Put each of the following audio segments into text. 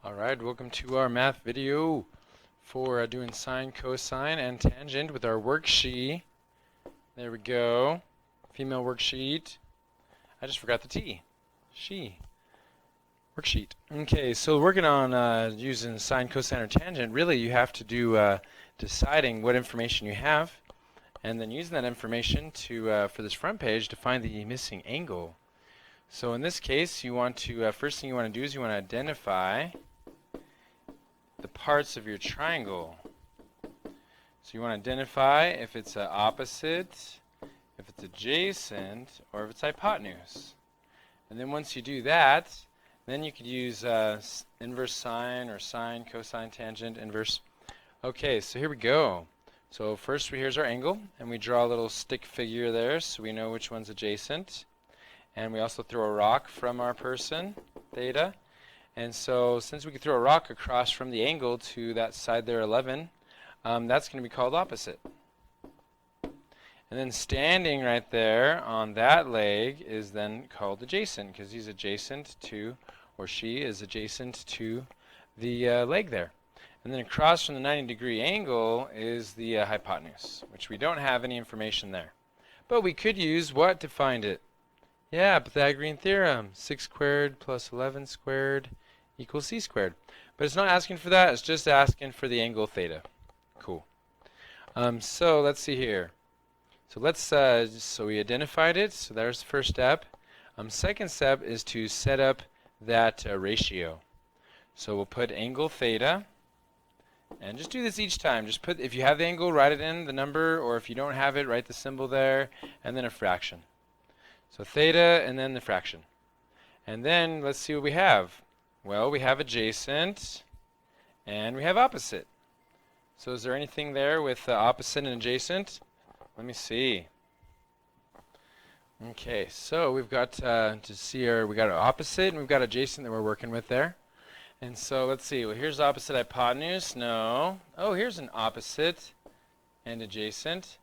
Alright, welcome to our math video for doing sine, cosine, and tangent with our worksheet. There we go. Female worksheet. I just forgot the T. She. Worksheet. Okay, so working on using sine, cosine, or tangent, really you have to do deciding what information you have and then using that information to for this front page to find the missing angle. So in this case, you want to, first thing you want to do is you want to identify the parts of your triangle. So you want to identify if it's opposite, if it's adjacent, or if it's hypotenuse. And then once you do that, then you could use inverse sine or sine, cosine, tangent, inverse. Okay, so here we go. So first here's our angle, and we draw a little stick figure there so we know which one's adjacent. And we also throw a rock from our person, theta. And so since we can throw a rock across from the angle to that side there, 11, that's going to be called opposite. And then standing right there on that leg is then called adjacent, because he's adjacent to, or she is adjacent to the leg there. And then across from the 90-degree angle is the hypotenuse, which we don't have any information there. But we could use what to find it? Yeah, Pythagorean theorem, 6 squared plus 11 squared equals c squared. But it's not asking for that, it's just asking for the angle theta. Cool. So let's see here. So we identified it, so there's the first step. Second step is to set up that ratio. So we'll put angle theta, and just do this each time. Just put, if you have the angle, write it in the number, or if you don't have it, write the symbol there, and then a fraction. So theta and then the fraction. And then let's see what we have. Well, we have adjacent and we have opposite. So is there anything there with opposite and adjacent? Let me see. Okay, so we've got to see we got our opposite and we've got adjacent that we're working with there. And so let's see. Well, here's opposite hypotenuse. No. Oh, here's an opposite and adjacent.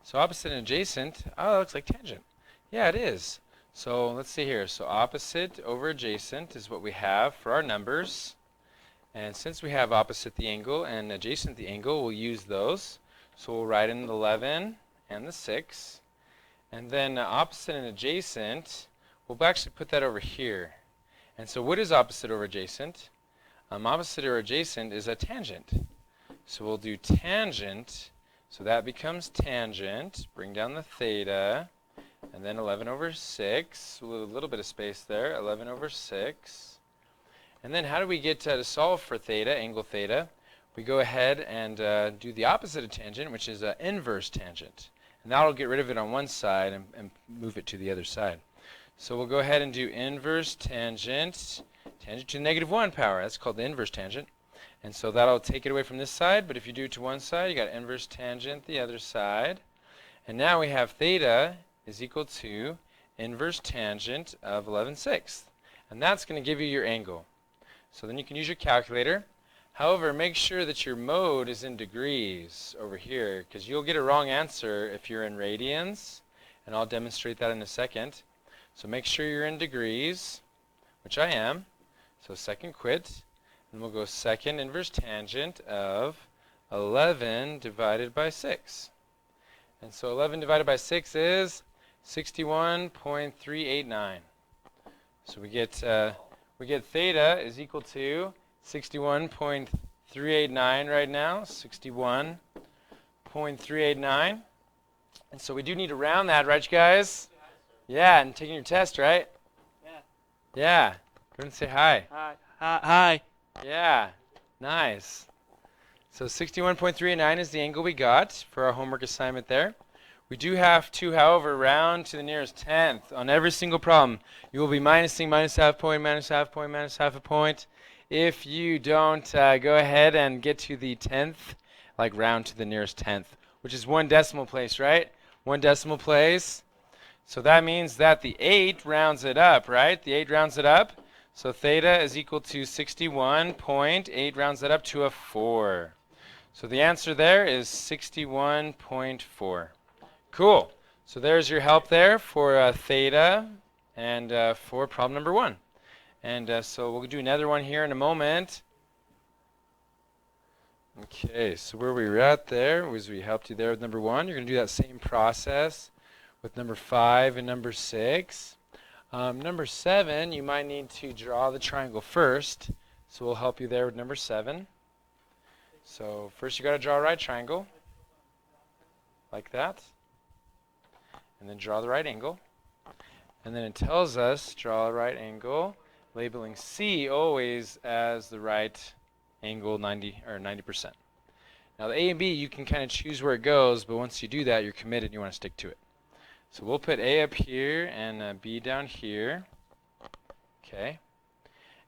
So opposite and adjacent. Oh, that looks like tangent. Yeah, it is. So let's see here. So opposite over adjacent is what we have for our numbers. And since we have opposite the angle and adjacent the angle, we'll use those. So we'll write in the 11 and the 6. And then opposite and adjacent, we'll actually put that over here. And so what is opposite over adjacent? Opposite or adjacent is a tangent. So we'll do tangent. So that becomes tangent. Bring down the theta. And then 11 over 6, with a little bit of space there, 11 over 6. And then how do we get to solve for theta, angle theta? We go ahead and do the opposite of tangent, which is inverse tangent. And that'll get rid of it on one side and move it to the other side. So we'll go ahead and do inverse tangent, tangent to the -1 power. That's called the inverse tangent. And so that'll take it away from this side, but if you do it to one side, you got inverse tangent the other side. And now we have theta is equal to inverse tangent of 11/6. And that's going to give you your angle. So then you can use your calculator. However, make sure that your mode is in degrees over here, because you'll get a wrong answer if you're in radians, and I'll demonstrate that in a second. So make sure you're in degrees, which I am. So second quit, and we'll go second inverse tangent of 11 divided by 6. And so 11 divided by 6 is 61.389. So we get theta is equal to 61.389 right now, 61.389. And so we do need to round that, right, you guys? Yeah, and taking your test, right? Yeah. Yeah. Go and say hi. Hi. Hi. Yeah. Nice. So 61.389 is the angle we got for our homework assignment there. We do have to, however, round to the nearest tenth on every single problem. You will be minusing minus half point, minus half point, minus half a point. If you don't go ahead and get to the tenth, like round to the nearest tenth, which is 1 decimal place, right? 1 decimal place. So that means that the 8 rounds it up, right? The 8 rounds it up. So theta is equal to 61.8 rounds it up to a 4. So the answer there is 61.4. Cool. So there's your help there for theta and for problem number 1. And so we'll do another one here in a moment. Okay, so where we were at there was we helped you there with number 1. You're going to do that same process with number 5 and number 6. Number 7, you might need to draw the triangle first. So we'll help you there with number 7. So first you got to draw a right triangle, like that. And then draw the right angle. And then it tells us draw a right angle, labeling C always as the right angle 90%. Now the A and B, you can kind of choose where it goes, but once you do that, you're committed and you want to stick to it. So we'll put A up here and B down here. Okay.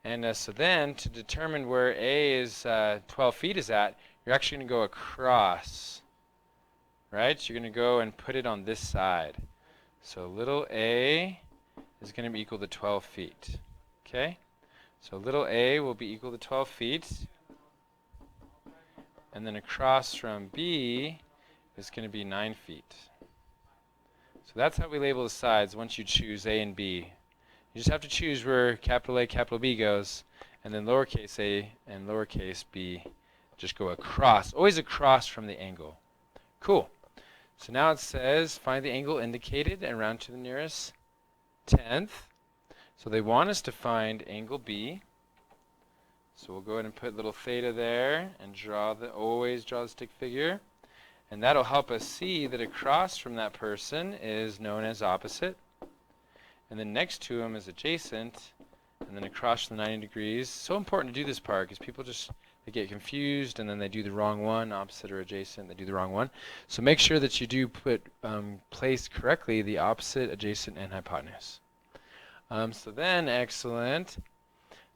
And so then to determine where A is 12 feet is at, you're actually going to go across. Right? You're going to go and put it on this side. So little a is going to be equal to 12 feet. Okay? So little a will be equal to 12 feet. And then across from B is going to be 9 feet. So that's how we label the sides once you choose A and B. You just have to choose where capital A, capital B goes, and then lowercase a and lowercase b just go across, always across from the angle. Cool. So now it says find the angle indicated and round to the nearest tenth. So they want us to find angle B. So we'll go ahead and put little theta there and always draw the stick figure. And that'll help us see that across from that person is known as opposite. And then next to him is adjacent. And then across from the 90 degrees. So important to do this part because people they get confused and then they do the wrong one, opposite or adjacent, they do the wrong one. So make sure that you do place correctly the opposite, adjacent, and hypotenuse. So then, excellent.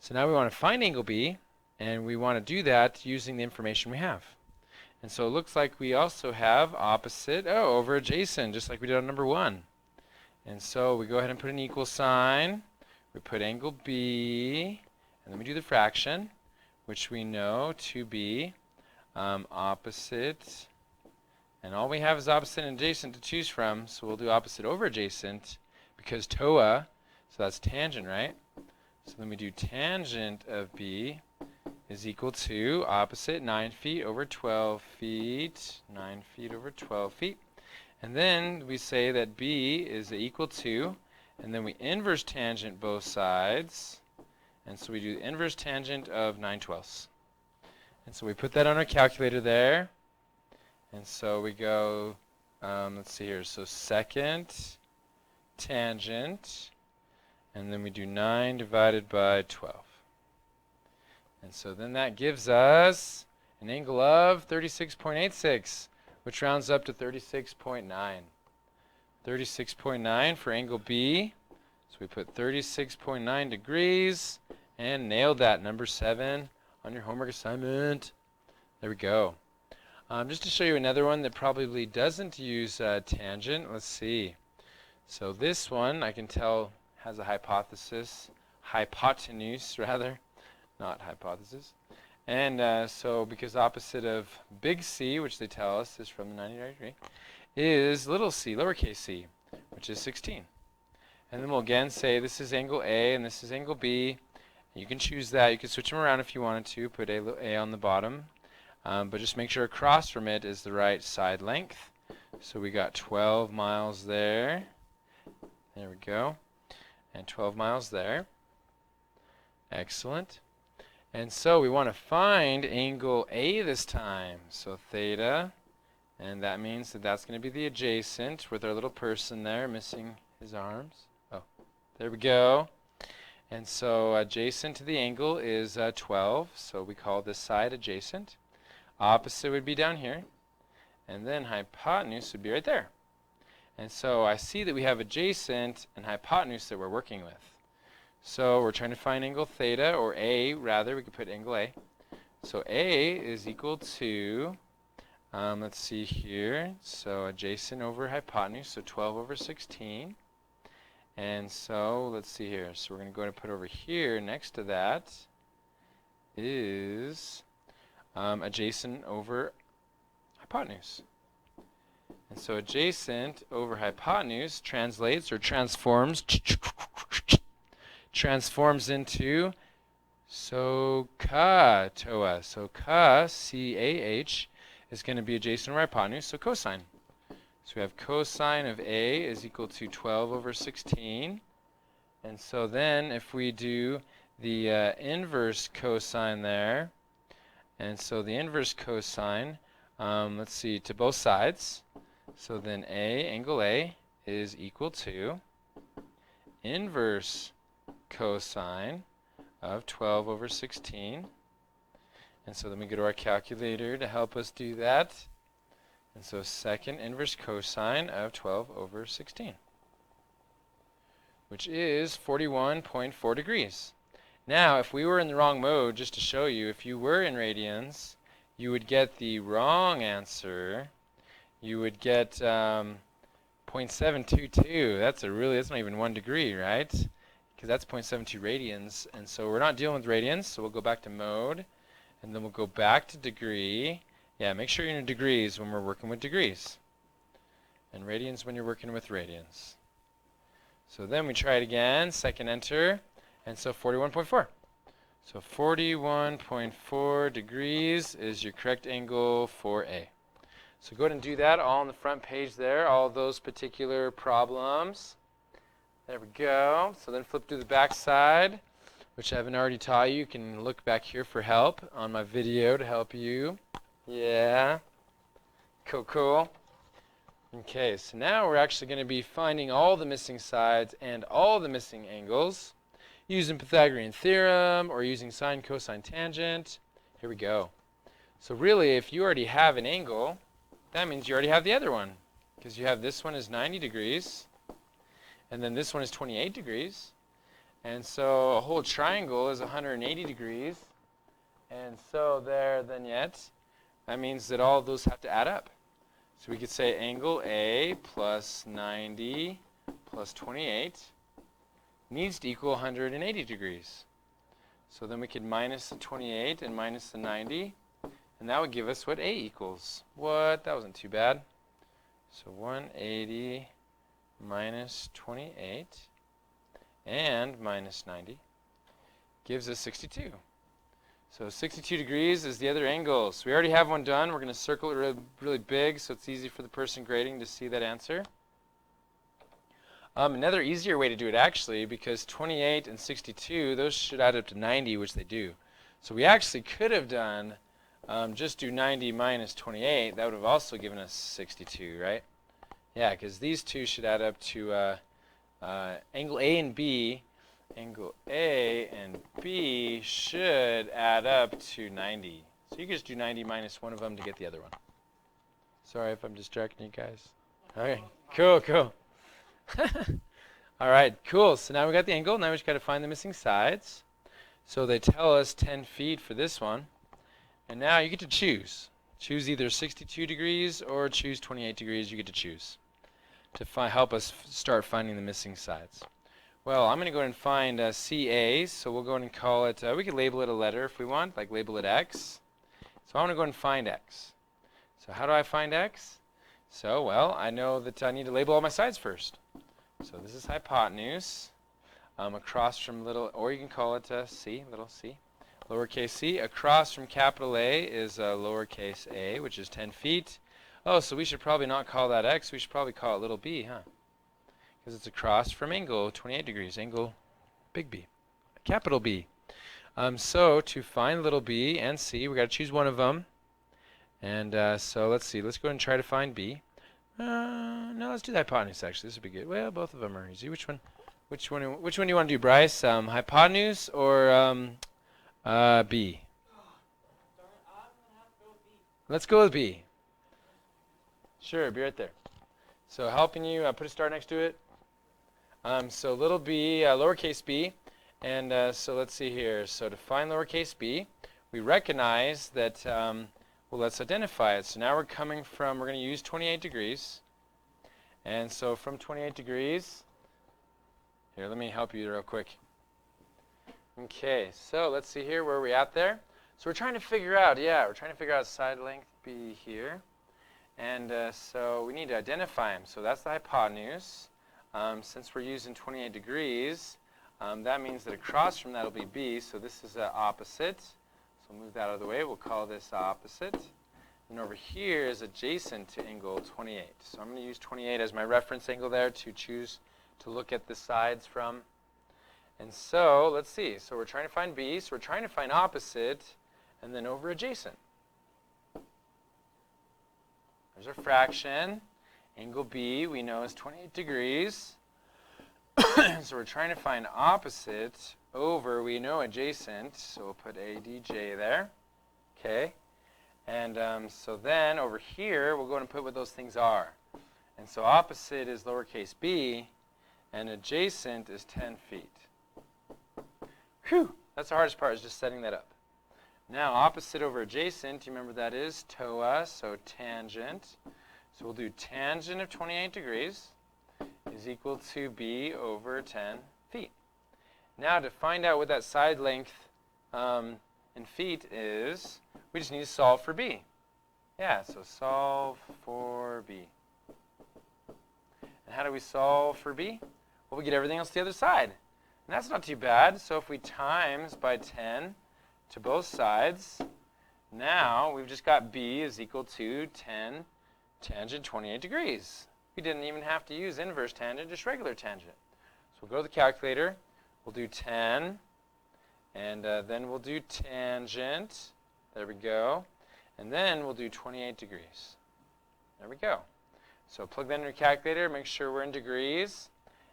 So now we want to find angle B, and we want to do that using the information we have. And so it looks like we also have opposite, over adjacent, just like we did on number 1. And so we go ahead and put an equal sign. We put angle B, and then we do the fraction, which we know to be opposite. And all we have is opposite and adjacent to choose from, so we'll do opposite over adjacent because TOA, so that's tangent, right? So then we do tangent of B is equal to opposite 9 feet over 12 feet, 9 feet over 12 feet. And then we say that B is equal to, and then we inverse tangent both sides. And so we do the inverse tangent of 9/12. And so we put that on our calculator there. And so we go, let's see here, so second tangent, and then we do 9 divided by 12. And so then that gives us an angle of 36.86, which rounds up to 36.9. 36.9 for angle B. So we put 36.9 degrees and nailed that, number 7 on your homework assignment. There we go. Just to show you another one that probably doesn't use tangent, let's see. So this one I can tell has a hypotenuse rather, not hypothesis. And so because opposite of big C, which they tell us is from the 90 degree, is little c, lowercase c, which is 16. And then we'll again say this is angle A and this is angle B. You can choose that. You can switch them around if you wanted to. Put A on the bottom. But just make sure across from it is the right side length. So we got 12 miles there. There we go. And 12 miles there. Excellent. And so we want to find angle A this time. So theta. And that means that that's going to be the adjacent with our little person there missing his arms. Oh, there we go. And so adjacent to the angle is 12. So we call this side adjacent. Opposite would be down here. And then hypotenuse would be right there. And so I see that we have adjacent and hypotenuse that we're working with. So we're trying to find angle theta, or A rather. We could put angle A. So A is equal to, let's see here. So adjacent over hypotenuse, so 12 over 16. And so let's see here. So we're going to go ahead and put over here next to that is adjacent over hypotenuse. And so adjacent over hypotenuse translates or transforms transforms into SOHCAHTOA. So CAH, C-A-H, is going to be adjacent to our hypotenuse, so cosine. So we have cosine of A is equal to 12 over 16. And so then if we do the inverse cosine there, and so the inverse cosine, let's see, to both sides. So then angle A, is equal to inverse cosine of 12 over 16. And so then we go to our calculator to help us do that. And so second inverse cosine of 12 over 16, which is 41.4 degrees. Now, if we were in the wrong mode, just to show you, if you were in radians, you would get the wrong answer. You would get 0.722. That's not even 1 degree, right? Because that's 0.72 radians. And so we're not dealing with radians, so we'll go back to mode. And then we'll go back to degree. Yeah, make sure you're in degrees when we're working with degrees. And radians when you're working with radians. So then we try it again, second enter, and so 41.4. So 41.4 degrees is your correct angle for A. So go ahead and do that all on the front page there, all of those particular problems. There we go. So then flip to the back side, which I haven't already taught you. You can look back here for help on my video to help you. Yeah. Cool, cool. Okay, so now we're actually going to be finding all the missing sides and all the missing angles using Pythagorean theorem or using sine, cosine, tangent. Here we go. So really, if you already have an angle, that means you already have the other one, because you have this one is 90 degrees, and then this one is 28 degrees. And so a whole triangle is 180 degrees. And so that means that all of those have to add up. So we could say angle A plus 90 plus 28 needs to equal 180 degrees. So then we could minus the 28 and minus the 90, and that would give us what A equals. What? That wasn't too bad. So 180 minus 28 and minus 90 gives us 62. So 62 degrees is the other angle. So we already have one done. We're going to circle it really big so it's easy for the person grading to see that answer. Another easier way to do it actually, because 28 and 62, those should add up to 90, which they do. So we actually could have done, just do 90 minus 28. That would have also given us 62, right? Yeah, because these two should add up to angle A and B. Angle A and B should add up to 90. So you can just do 90 minus one of them to get the other one. Sorry if I'm distracting you guys. Okay, cool, cool. All right, cool. So now we got the angle. Now we just got to find the missing sides. So they tell us 10 feet for this one. And now you get to choose. Choose either 62 degrees or choose 28 degrees. You get to choose to help us start finding the missing sides. Well, I'm going to go ahead and find CA. So we'll go ahead and call it, we could label it a letter if we want, like label it X. So I want to go ahead and find X. So how do I find X? So, well, I know that I need to label all my sides first. So this is hypotenuse across from little, or you can call it c, little c, lowercase c. Across from capital A is lowercase a, which is 10 feet. Oh, so we should probably not call that X. We should probably call it little b, huh? Because it's across from angle 28 degrees, angle big B, capital B. So to find little b and c, we got to choose one of them. And so let's see. Let's go ahead and try to find b. No, let's do the hypotenuse. Actually, this would be good. Well, both of them are easy. Which one do you want to do, Bryce? Hypotenuse or b? Let's go with b. Sure, be right there. So helping you, put a star next to it. So little b, lowercase b, and so let's see here. So to find lowercase b, we recognize that, well, let's identify it. So now we're going to use 28 degrees. And so from 28 degrees, here, let me help you real quick. Okay, so let's see here, where are we at there? So we're trying to figure out, side length b here. And so we need to identify them. So that's the hypotenuse. Since we're using 28 degrees, That means that across from that will be b, so this is opposite. So we'll move that out of the way. We'll call this opposite. And over here is adjacent to angle 28. So I'm going to use 28 as my reference angle there to choose to look at the sides from. And so let's see. So we're trying to find b, so we're trying to find opposite and then over adjacent. There's our fraction. Angle b we know is 28 degrees. So we're trying to find opposite over, we know adjacent, so we'll put ADJ there. Okay. And so then over here, we'll go and put what those things are. And so opposite is lowercase b, and adjacent is 10 feet. Whew, that's the hardest part, is just setting that up. Now opposite over adjacent, you remember that is TOA, so tangent. So we'll do tangent of 28 degrees is equal to b over 10 feet. Now to find out what that side length in feet is, we just need to solve for b. Yeah, so solve for b. And how do we solve for b? Well, we get everything else to the other side. And that's not too bad. So if we times by 10 to both sides, now we've just got b is equal to 10 tangent 28 degrees. We didn't even have to use inverse tangent, just regular tangent. So we'll go to the calculator. We'll do 10. And then we'll do tangent. There we go. And then we'll do 28 degrees. There we go. So plug that in your calculator. Make sure we're in degrees.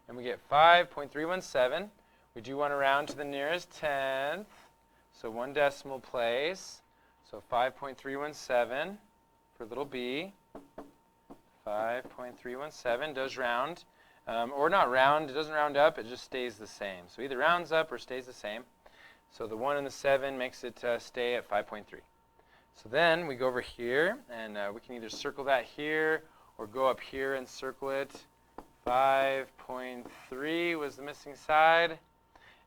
And we get 5.317. We do want to round to the nearest tenth. So 1 decimal place. So 5.317 for little b. 5.317 does round. Or not round. It doesn't round up. It just stays the same. So either rounds up or stays the same. So the 1 and the 7 makes it stay at 5.3. So then we go over here, and we can either circle that here or go up here and circle it. 5.3 was the missing side.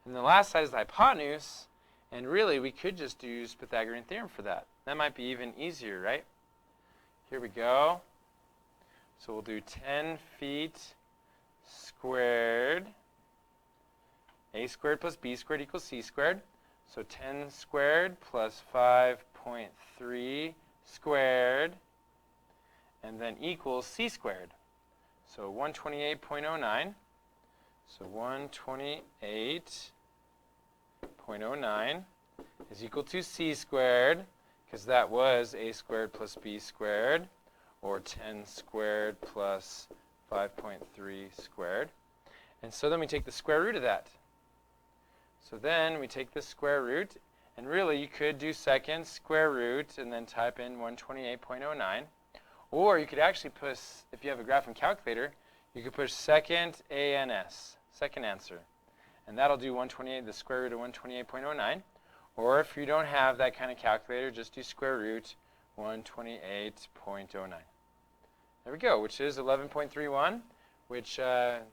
And the last side is the hypotenuse. And really, we could just use Pythagorean theorem for that. That might be even easier, right? Here we go. So we'll do 10 feet squared. A squared plus b squared equals c squared. So 10 squared plus 5.3 squared, and then equals c squared. So 128.09. So 128.09 is equal to c squared, because that was a squared plus b squared, or 10 squared plus 5.3 squared. And so then we take the square root of that. So then we take the square root, and really you could do second square root and then type in 128.09. Or you could actually push, if you have a graphing calculator, you could push second ANS, second answer. And that'll do 128, the square root of 128.09. Or if you don't have that kind of calculator, just do square root 128.09. There we go, which is 11.31, which to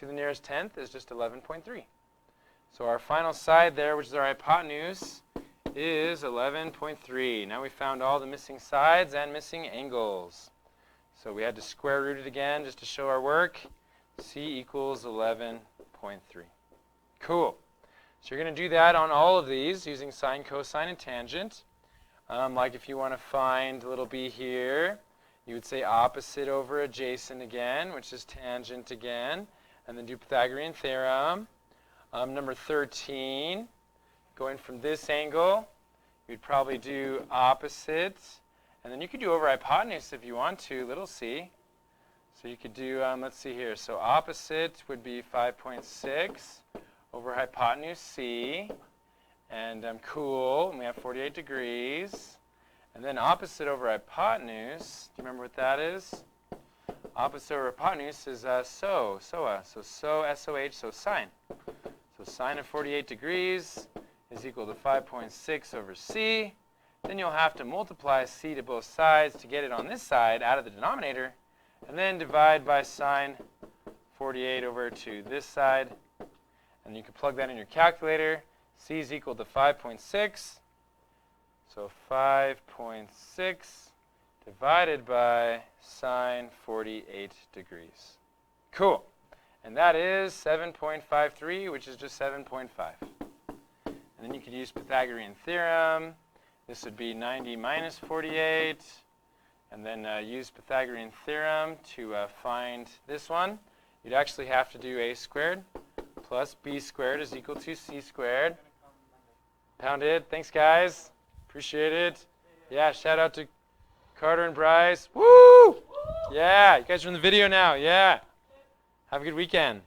the nearest tenth is just 11.3. So our final side there, which is our hypotenuse, is 11.3. Now we found all the missing sides and missing angles. So we had to square root it again just to show our work. C equals 11.3. Cool. So you're going to do that on all of these using sine, cosine, and tangent. Like if you want to find little b here, you would say opposite over adjacent again, which is tangent again, and then do Pythagorean theorem. Number 13, going from this angle, you'd probably do opposite, and then you could do over hypotenuse if you want to, little c. So you could do, let's see here, so opposite would be 5.6 over hypotenuse c, and cool, and we have 48 degrees. And then opposite over hypotenuse, do you remember what that is? Opposite over hypotenuse is SOH, so SOH, so sine. So sine of 48 degrees is equal to 5.6 over c. Then you'll have to multiply c to both sides to get it on this side out of the denominator, and then divide by sine 48 over to this side. And you can plug that in your calculator. C is equal to 5.6. So 5.6 divided by sine 48 degrees. Cool. And that is 7.53, which is just 7.5. And then you could use Pythagorean theorem. This would be 90 minus 48. And then use Pythagorean theorem to find this one. You'd actually have to do a squared plus b squared is equal to c squared. Pounded. Thanks, guys. Appreciate it. Yeah, shout out to Carter and Bryce. Woo! Yeah, you guys are in the video now. Yeah. Have a good weekend.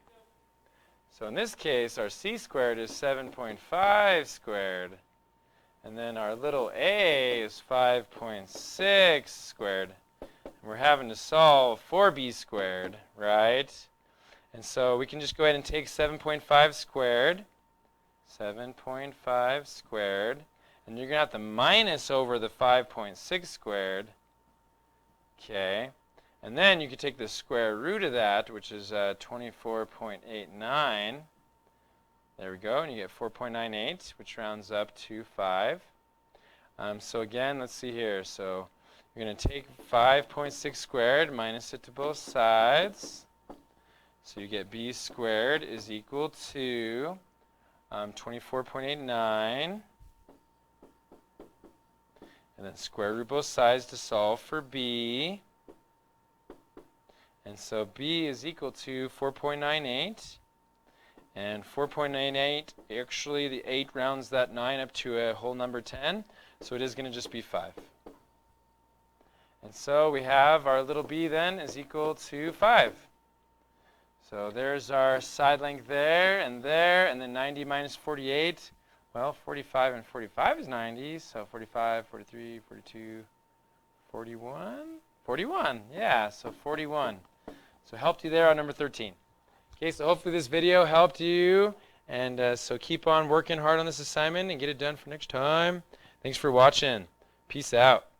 So in this case, our c squared is 7.5 squared. And then our little a is 5.6 squared. And we're having to solve for b squared, right? And so we can just go ahead and take 7.5 squared. 7.5 squared. And you're going to have to minus over the 5.6 squared. Okay. And then you could take the square root of that, which is 24.89. There we go. And you get 4.98, which rounds up to 5. So again, let's see here. So you're going to take 5.6 squared, minus it to both sides. So you get b squared is equal to 24.89. And then square root both sides to solve for b. And so b is equal to 4.98. And 4.98, actually the 8 rounds that 9 up to a whole number 10. So it is going to just be 5. And so we have our little b then is equal to 5. So there's our side length there, and then 90 minus 48. Well, 45 and 45 is 90, so 45, 43, 42, 41? 41, yeah, so 41. So helped you there on number 13. Okay, so hopefully this video helped you, and so keep on working hard on this assignment and get it done for next time. Thanks for watching. Peace out.